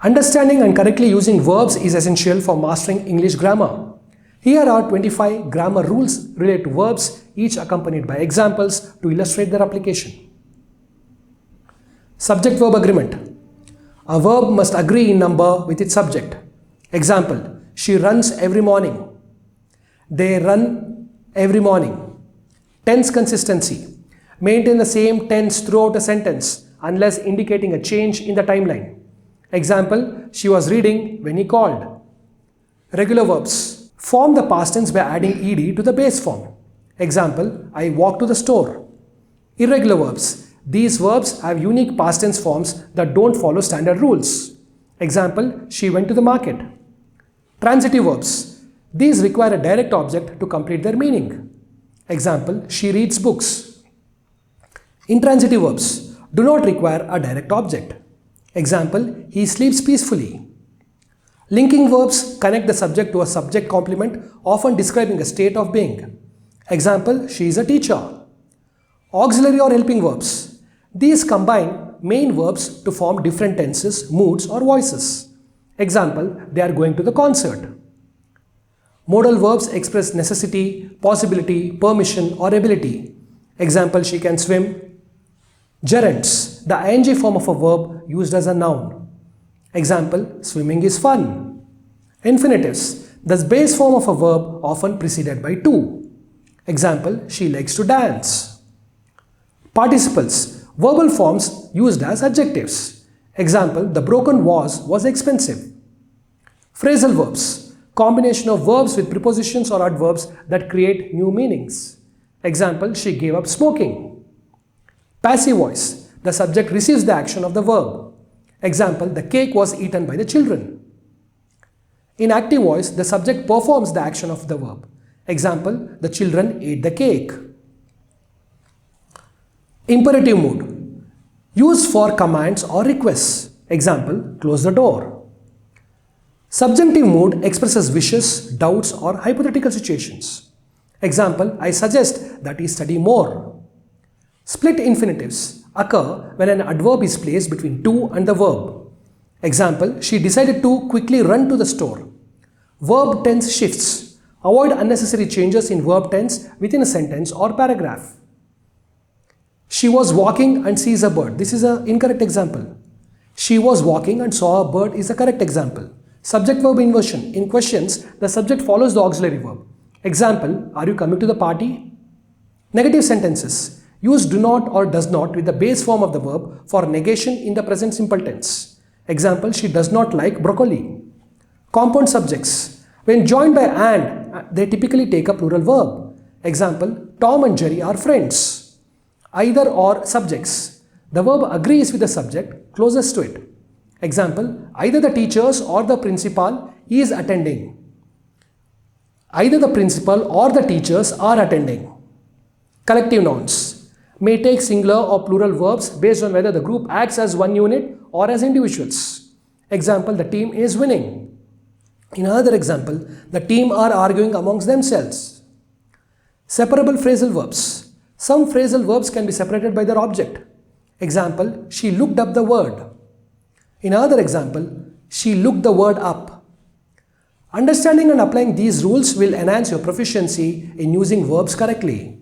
Understanding and correctly using verbs is essential for mastering English grammar. Here are 25 grammar rules related to verbs, each accompanied by examples to illustrate their application. Subject-verb agreement. A verb must agree in number with its subject. Example, she runs every morning. They run every morning. Tense consistency. Maintain the same tense throughout a sentence unless indicating a change in the timeline. Example, she was reading when he called. Regular verbs. Form the past tense by adding ed to the base form. Example, I walked to the store. Irregular verbs. These verbs have unique past tense forms that don't follow standard rules. Example, she went to the market. Transitive verbs. These require a direct object to complete their meaning. Example, she reads books. Intransitive verbs do not require a direct object. Example, he sleeps peacefully. Linking verbs connect the subject to a subject complement, often describing a state of being. Example, she is a teacher. Auxiliary or helping verbs. These combine main verbs to form different tenses, moods or voices. Example, they are going to the concert. Modal verbs express necessity, possibility, permission or ability. Example, she can swim. Gerunds, the ing form of a verb used as a noun. Example, swimming is fun. Infinitives, the base form of a verb often preceded by to. Example, she likes to dance. Participles, verbal forms used as adjectives. Example, the broken vase was expensive. Phrasal verbs, combination of verbs with prepositions or adverbs that create new meanings. Example, she gave up smoking. Passive voice, the subject receives the action of the verb. Example, the cake was eaten by the children. In active voice, the subject performs the action of the verb. Example, the children ate the cake. Imperative mood, used for commands or requests. Example, close the door. Subjunctive mood expresses wishes, doubts or hypothetical situations. Example, I suggest that he study more. Split infinitives occur when an adverb is placed between to and the verb. Example, she decided to quickly run to the store. Verb tense shifts. Avoid unnecessary changes in verb tense within a sentence or paragraph. She was walking and sees a bird. This is an incorrect example. She was walking and saw a bird is a correct example. Subject-verb inversion. In questions, the subject follows the auxiliary verb. Example, are you coming to the party? Negative sentences. Use do not or does not with the base form of the verb for negation in the present simple tense. Example, she does not like broccoli. Compound subjects. When joined by and, they typically take a plural verb. Example, Tom and Jerry are friends. Either or subjects. The verb agrees with the subject closest to it. Example, either the teachers or the principal is attending. Either the principal or the teachers are attending. Collective nouns may take singular or plural verbs based on whether the group acts as one unit or as individuals. Example, the team is winning. In another example, the team are arguing amongst themselves. Separable phrasal verbs. Some phrasal verbs can be separated by their object. Example, she looked up the word. In another example, she looked the word up. Understanding and applying these rules will enhance your proficiency in using verbs correctly.